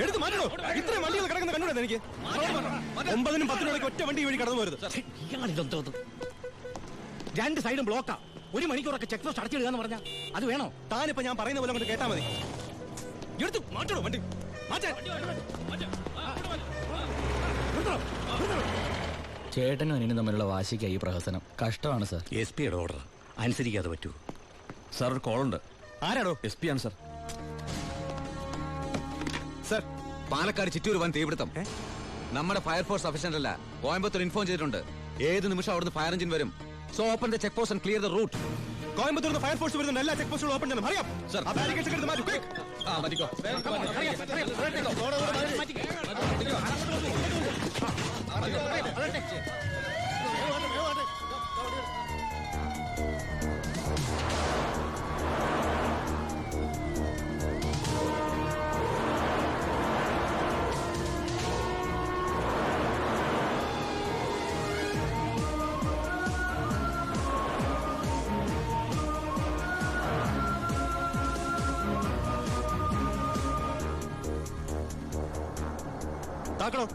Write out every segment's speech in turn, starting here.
എടുത്ത് മാറ്റണോ? ഇത്രയും വണ്ടികൾ കിടക്കുന്ന കണ്ടുകൂടെ എനിക്ക്? 9-നും 10-നും ഒറ്റ വണ്ടി വഴി കടന്നു പോരുത്. രണ്ട് സൈഡും ബ്ലോക്കാ. 1 മണിക്കൂറൊക്കെ ചെക്ക് പോസ്റ്റ് അടച്ചിടുക എന്ന് പറഞ്ഞാൽ അത് വേണോ? താനിപ്പോ ഞാൻ പറയുന്ന പോലെ കൊണ്ട് കേട്ടാ മതി. എടുത്ത് മാറ്റണോ വണ്ടി? ചേട്ടനും അനിയനും തമ്മിലുള്ള വാശിക്കായി ഈ പ്രഹസനം. കഷ്ടമാണ് സാർ. SP യുടെ ഓർഡർ അനുസരിക്കാതെ പറ്റൂ. സാർ ഒരു കോളുണ്ട്. ആരാടോ? SP ആണ് സാർ. സാർ, പാലക്കാട് ചിറ്റൂർ വൻ തീപിടുത്തം. നമ്മുടെ ഫയർഫോഴ്സ് സഫീഷ്യന്റ് അല്ല. കോയമ്പത്തൂർ ഇൻഫോം ചെയ്തിട്ടുണ്ട്. ഏത് നിമിഷം അവിടുന്ന് ഫയർ എഞ്ചിൻ വരും. So open the check post and clear the route. Coimbatore fire force വരുന്ന എല്ലാ ചെക്ക് പോസ്റ്റുകളും ഓപ്പൺ ചെയ്യണം. അറിയാം സർ. മാറ്റിക്കോ. താക്കണോ?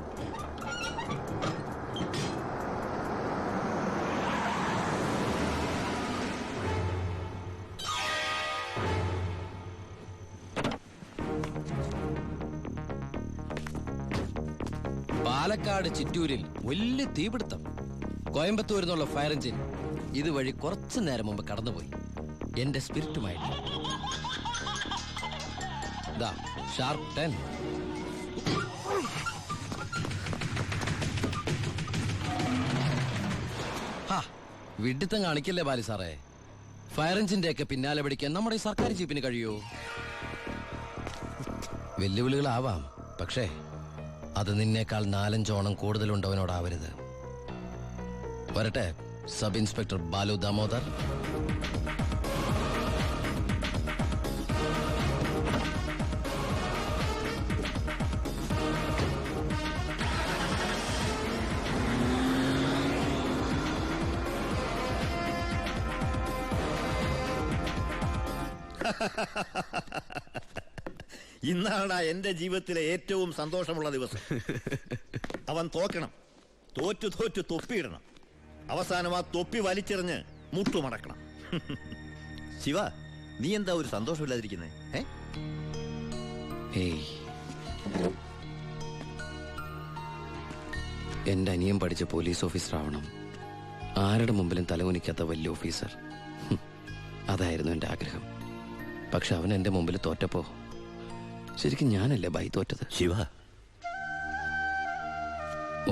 പാലക്കാട് ചിറ്റൂരിൽ വലിയ തീപിടുത്തം. കോയമ്പത്തൂരിൽ നിന്നുള്ള ഫയർ എഞ്ചിൻ ഇതുവഴി കുറച്ചു നേരം മുമ്പ് കടന്നുപോയി. എന്റെ സ്പിരിറ്റുമായിട്ട് ഷാർപ്പ് 10. വിഡിത്തം കാണിക്കല്ലേ ബാലി സാറേ. ഫയർ എഞ്ചിന്റെ ഒക്കെ പിന്നാലെ പിടിക്കാൻ നമ്മുടെ ഈ സർക്കാർ ജീപ്പിന് കഴിയോ? വെല്ലുവിളികളാവാം, പക്ഷേ അത് നിന്നേക്കാൾ 4-5 ഓണം കൂടുതലുണ്ടവനോടാവരുത്. വരട്ടെ സബ് ഇൻസ്പെക്ടർ ബാലു ദാമോദർ. ഇന്നാണ് എന്റെ ജീവിതത്തിലെ ഏറ്റവും സന്തോഷമുള്ള ദിവസം. അവൻ തോക്കണം, തോറ്റു തൊപ്പിയിടണം, അവസാനം ആ തൊപ്പി വലിച്ചെറിഞ്ഞ് മുട്ടുമടക്കണം. ശിവ, നീ എന്താ ഒരു സന്തോഷമില്ലാതിരിക്കുന്നേ? എന്റെ അനിയൻ പഠിച്ച പോലീസ് ഓഫീസർ ആവണം. ആരുടെ മുമ്പിലും തലകുനിക്കാത്ത വലിയ ഓഫീസർ. അതായിരുന്നു എന്റെ ആഗ്രഹം. പക്ഷെ അവൻ എന്റെ മുമ്പിൽ തോറ്റപ്പോ ശരിക്കും ഞാനല്ലേ ബൈ തോറ്റത്? ശിവ,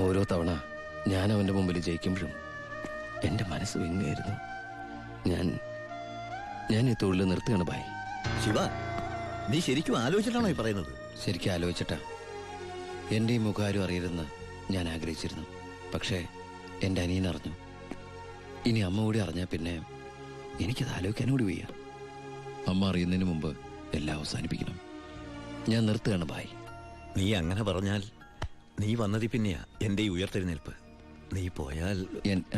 ഓരോ തവണ ഞാൻ അവന്റെ മുമ്പിൽ ജയിക്കുമ്പോഴും എന്റെ മനസ്സ് വിങ്ങായിരുന്നു. ഞാൻ ഈ തൊഴിൽ നിർത്തുകയാണ് ബൈ. ശിവ, നീ ശരിക്കും ആലോചിച്ചിട്ടാണോ ഈ പറയുന്നത്? ശരിക്കും ആലോചിച്ചിട്ടാ. എന്റെ ഈ മുഖാരും അറിയരുതെന്ന് ഞാൻ ആഗ്രഹിച്ചിരുന്നു. പക്ഷേ എന്റെ അനിയൻ അറിഞ്ഞു. ഇനി അമ്മ കൂടി അറിഞ്ഞാൽ പിന്നെ എനിക്കത് ആലോചിക്കാനും കൂടി വയ്യ. അമ്മ അറിയുന്നതിന് മുമ്പ് എല്ലാം അവസാനിപ്പിക്കണം. ഞാൻ നിർത്തുകയാണ് ബായ്. നീ അങ്ങനെ പറഞ്ഞാൽ നീ വന്നതി പിന്നെയാ എന്റെ ഈ ഉയർത്തെഴുന്നേൽപ്പ്. നീ പോയാൽ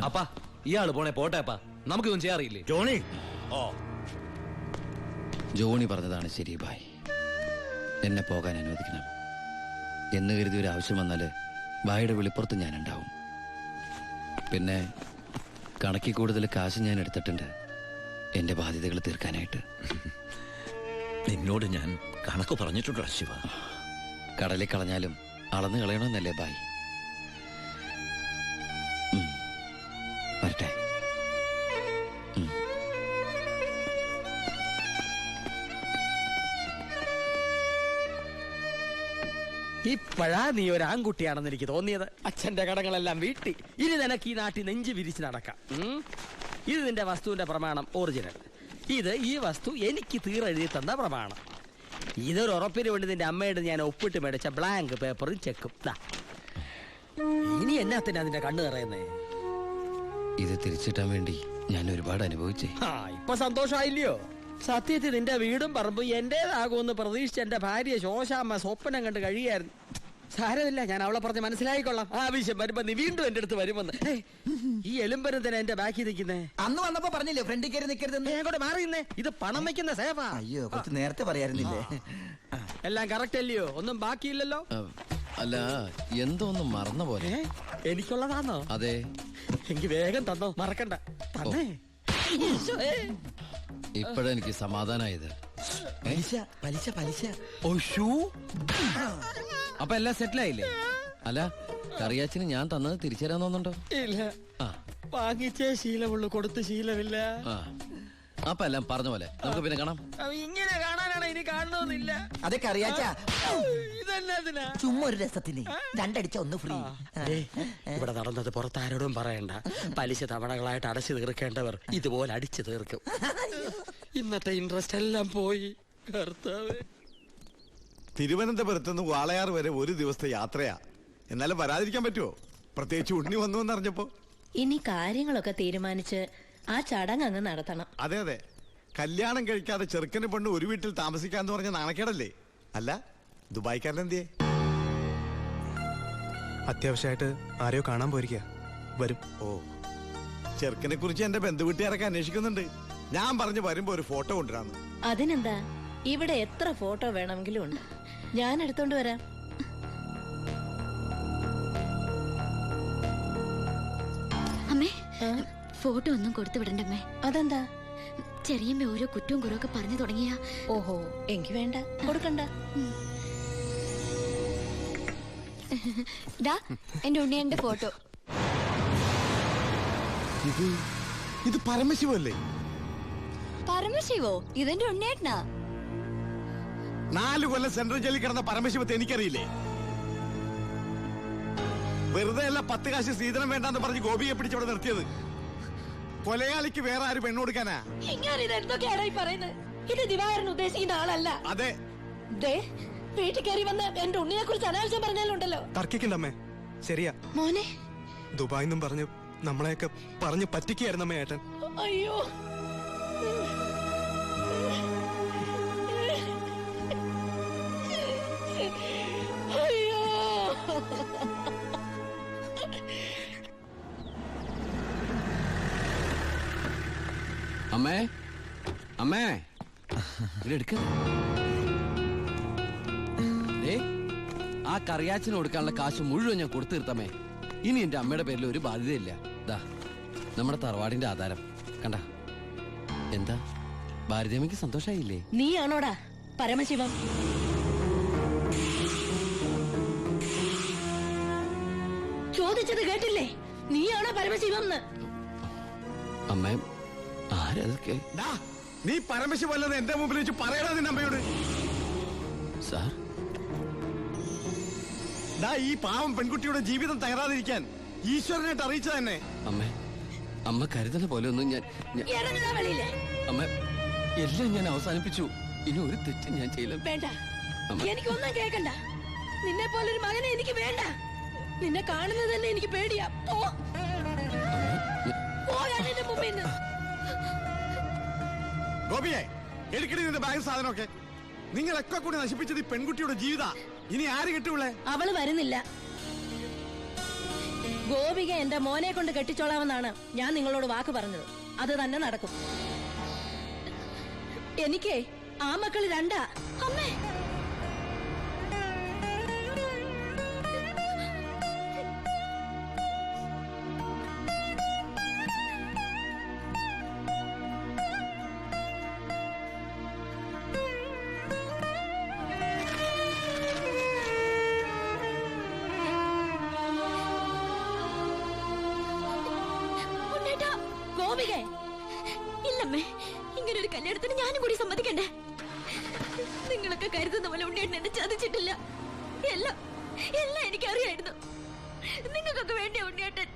അപ്പാ, ഇയാള് പോണേ പോട്ടെ അപ്പാ, നമുക്കൊന്നും ചെയ്യാറില്ലേ? ജോണി, ജോണി പറഞ്ഞതാണ് ശരി ബായ്. എന്നെ പോകാൻ അനുവദിക്കണം. എന്ന് കരുതി ഒരു ആവശ്യം വന്നാല് ബായുടെ വെളിപ്പുറത്ത് ഞാനുണ്ടാവും. പിന്നെ കണക്കിൽ കൂടുതൽ കാശ് ഞാൻ എടുത്തിട്ടുണ്ട് എന്റെ ബാധ്യതകൾ തീർക്കാനായിട്ട്. നിന്നോട് ഞാൻ കണക്ക് പറഞ്ഞിട്ടുണ്ടോ ശിവ? കടലിൽ കളഞ്ഞാലും അളന്ന് കളയണമെന്നല്ലേ ബായ്? വരട്ടെ. ഇപ്പോഴാ നീ ഒരു ആൺകുട്ടിയാണെന്ന് എനിക്ക് തോന്നിയത്. അച്ഛന്റെ കടങ്ങളെല്ലാം വീട്ടി. ഇനി നിനക്ക് ഈ നാട്ടിൽ നെഞ്ച് വിരിച്ച് നടക്കാം. ഇത് നിന്റെ വസ്തുവിന്റെ പ്രമാണം ഒറിജിനൽ. ഇത് ഈ വസ്തു എനിക്ക് തീരെഴുതി തന്ന പ്രമാണം. ഇതൊരു ഉറപ്പിന് വേണ്ടി നിന്റെ അമ്മയുടെ ഞാൻ ഒപ്പിട്ട് മേടിച്ച ബ്ലാങ്ക് പേപ്പറും ചെക്കും. ഇനി എന്നാത്തിനാ നിന്റെ കണ്ണു നിറയുന്നേ? ഇത് തിരിച്ചിട്ടാൻ വേണ്ടി ഞാൻ ഒരുപാട് അനുഭവിച്ചേ. ഇപ്പൊ സന്തോഷമായില്ലയോ? സത്യത്തിൽ നിന്റെ വീടും പറമ്പും എന്റേതാകുമെന്ന് പ്രതീക്ഷിച്ച എന്റെ ഭാര്യ ശോശാമ്മ സ്വപ്നം കണ്ട് കഴിയായിരുന്നു. സാരമില്ല, ഞാൻ അവളെ പറഞ്ഞ് മനസ്സിലായിക്കൊള്ളാം. ആവശ്യം വരുമ്പോ നീ വീണ്ടും എന്റെ അടുത്ത് വരുമെന്ന്. ഈ എലുമ്പനത്തിനാ എന്റെ ബാക്കി നിൽക്കുന്നേ. അന്ന് വന്നപ്പോ പറഞ്ഞില്ലേ ഫ്രണ്ടിൽ കയറി നിൽക്കരുതെന്ന്. ഞാൻ കൂടെ മാറിയുന്നേ. ഇത് പണം വെക്കുന്ന സേവാ. അയ്യോ, കുറച്ച് നേരത്തെ പറയാറുന്നില്ലേ? എല്ലാം കറക്റ്റ് അല്ലയോ? ഒന്നും ബാക്കിയില്ലല്ലോ. അല്ല, എന്തോ ഒന്നും മറന്ന പോലെ. എനിക്കുള്ളതാണോ? അതെ. എനിക്ക് വേഗം തന്നോ, മറക്കണ്ട. തന്നേ. ഇപ്പോഴെനിക്ക് സമാധാനായത്. പലിശ പലിശ. അപ്പൊ എല്ലാം സെറ്റിലായില്ലേ? അല്ല, കറിയാച്ചിന് ഞാൻ തന്നത് തിരിച്ചു തരാൻ തോന്നുന്നുണ്ടോ? ഇല്ല, വാങ്ങിച്ചേ ശീലമുള്ളൂ, കൊടുത്ത് ശീലമില്ല. അപ്പൊ എല്ലാം പറഞ്ഞ പോലെ നമുക്ക് പിന്നെ കാണാം. ഇങ്ങനെ കാണാനാണ്, ഇനി കാണണമെന്നില്ല. അതൊക്കെ അറിയാച്ചാ. ഇതെന്നാ ചുമ്മാ ഒരു രസത്തിന് രണ്ടടിച്ച ഒന്ന് ഫ്രീ. ഇവിടെ നടന്നത് പുറത്താരോടും പറയണ്ട. പലിശ തവണകളായിട്ട് അടച്ചു തീർക്കേണ്ടവർ ഇതുപോലെ അടിച്ചു തീർക്കും. ഇന്നത്തെ ഇൻട്രസ്റ്റ് എല്ലാം പോയി. കർത്താവേ. തിരുവനന്തപുരത്ത് നിന്ന് വാളയാർ വരെ ഒരു ദിവസത്തെ യാത്രയാ. എന്നാലും വരാതിരിക്കാൻ പറ്റുമോ? പ്രത്യേകിച്ച് ഉണ്ണി വന്നു എന്നറിഞ്ഞപ്പോ. ഇനി കാര്യങ്ങളൊക്കെ തീരുമാനിച്ച് ആ ചടങ്ങ് അങ്ങ് നടത്തണം. അതെ അതെ, കല്യാണം കഴിക്കാതെ ചെറുക്കന് പെണ്ണ് ഒരു വീട്ടിൽ താമസിക്കാന്ന് പറഞ്ഞ നാണക്കേടല്ലേ? അല്ല, ദുബായ്ക്കാരൻ എന്തിയെ? അത്യാവശ്യമായിട്ട് ആരെയോ കാണാൻ പോയിരിക്കുക. വരും. ഓ, ചെറുക്കനെ കുറിച്ച് എന്റെ ബന്ധുവീട്ടുകാരൊക്കെ അന്വേഷിക്കുന്നുണ്ട്. ഞാൻ പറഞ്ഞു വരുമ്പോ ഒരു ഫോട്ടോ കൊണ്ടുവരാന്ന്. അതിനെന്താ, ഇവിടെ എത്ര ഫോട്ടോ വേണമെങ്കിലും ഉണ്ട്. ഞാൻ എടുത്തോണ്ട് വരാം. അമ്മേ, ഫോട്ടോ ഒന്നും കൊടുത്തു വിടണ്ടമ്മേ. അതെന്താ? ചെറിയമ്മ ഓരോ കുറ്റവും കുറവൊക്കെ പറഞ്ഞു തുടങ്ങിയ. ഓഹോ, എനിക്ക് വേണ്ട, കൊടുക്കണ്ട. ദാ എന്റെ ഉണ്ണിയന്റെ ഫോട്ടോ. ഇത് പരമശിവല്ലേ? പരമശിവോ? ഇതെന്റെ ഉണ്ണിയേട്ടനാ. 4 കൊല്ലം സെൻട്രൽ ജയിലിൽ കിടന്ന പരമശിവത്തെ എനിക്കറിയില്ലേ? വെറുതെ അല്ല 10 കാശ് സീതനം വേണ്ടെന്ന് പറഞ്ഞ് ഗോപിയെ പിടിച്ചവിടെ നിർത്തിയത്. കൊലയാളിക്ക് വേറെ ആര് പെണ്ണു കൊടുക്കാനാ? എന്തൊക്കെയാണ് ഈ പറയുന്നത്? ഇത് ദിവാകരൻ ഉദ്ദേശിക്കുന്ന ആളല്ല. അതെ. വീട്ടിൽ കയറി വന്ന് എന്റെ ഉണ്ണിനെ കുറിച്ച് അനാവശ്യം പറഞ്ഞാലുണ്ടല്ലോ. തർക്കിക്കണ്ടമ്മേ. ശരിയാ മോനെ, ദുബായ് എന്നും പറഞ്ഞ് നമ്മളെയൊക്കെ പറഞ്ഞ് പറ്റിക്കായിരുന്നമ്മേ ഏട്ടൻ. അയ്യോ, അയ്യോ. അമ്മേ, അമ്മേ, എടുക്ക. ആ കറിയാച്ചിന് കൊടുക്കാനുള്ള കാശ് മുഴുവൻ ഞാൻ കൊടുത്തു തീർത്തമ്മേ. ഇനി എന്റെ അമ്മയുടെ പേരിൽ ഒരു ബാധ്യതയില്ല. ദാ നമ്മുടെ തറവാടിന്റെ ആധാരം കണ്ട. എന്താ ഭാരതിയമ്മയ്ക്ക് സന്തോഷായില്ലേ? നീയാണോടാ പരമശിവം? ചോദിച്ചത് കേട്ടില്ലേ? നീയാണോ പരമശിവം? അമ്മ, ആരതൊക്കെ? നീ പരമശിവല്ലെന്ന് എന്റെ മുമ്പിൽ വെച്ച് പറയണ നിന്റെ അമ്മയോട്. സാർ, ഈ പാവം പെൺകുട്ടിയുടെ ജീവിതം തകരാതിരിക്കാൻ ഈശ്വരനായിട്ട് അറിയിച്ച തന്നെ. അമ്മ, അമ്മ കരുതുന്ന പോലെ ഒന്നും ഞാൻ അമ്മ, എല്ലാം ഞാൻ അവസാനിപ്പിച്ചു. ഇനി ഒരു തെറ്റും ഞാൻ ചെയ്യില്ല. വേണ്ട, എനിക്കൊന്നും കേൾക്കണ്ട. നിന്നെ പോലൊരു മകനെ എനിക്ക് വേണ്ട. നിന്നെ കാണുന്നത് തന്നെ എനിക്ക് പേടിയാ. ഗോപിയെ, എടുക്കടി നിന്റെ ബാഗ് സാധനമൊക്കെ. നിങ്ങളൊക്കെ കൂടി നശിപ്പിച്ചത് ഈ പെൺകുട്ടിയുടെ ജീവിത. ഇനി ആര് കിട്ടൂളെ? അവള് വരുന്നില്ല. ഗോപിക എന്റെ മോനെ കൊണ്ട് കെട്ടിച്ചോളാമെന്നാണ് ഞാൻ നിങ്ങളോട് വാക്ക് പറഞ്ഞത്. അത് തന്നെ നടക്കും. എനിക്ക് ആ മക്കള് 2. അമ്മേ, ഇല്ലമ്മേ, ഇങ്ങനെ ഒരു കല്യാണത്തിന് ഞാനും കൂടി സമ്മതിക്കണ്ടേ? നിങ്ങളൊക്കെ കരുതുന്ന പോലെ ഉണ്ണിയേട്ടൻ എന്നെ ചതിച്ചിട്ടില്ല. എല്ലാം എനിക്കറിയായിരുന്നു. നിങ്ങൾക്കൊക്കെ വേണ്ടിയ ഉണ്ണിയേട്ടൻ.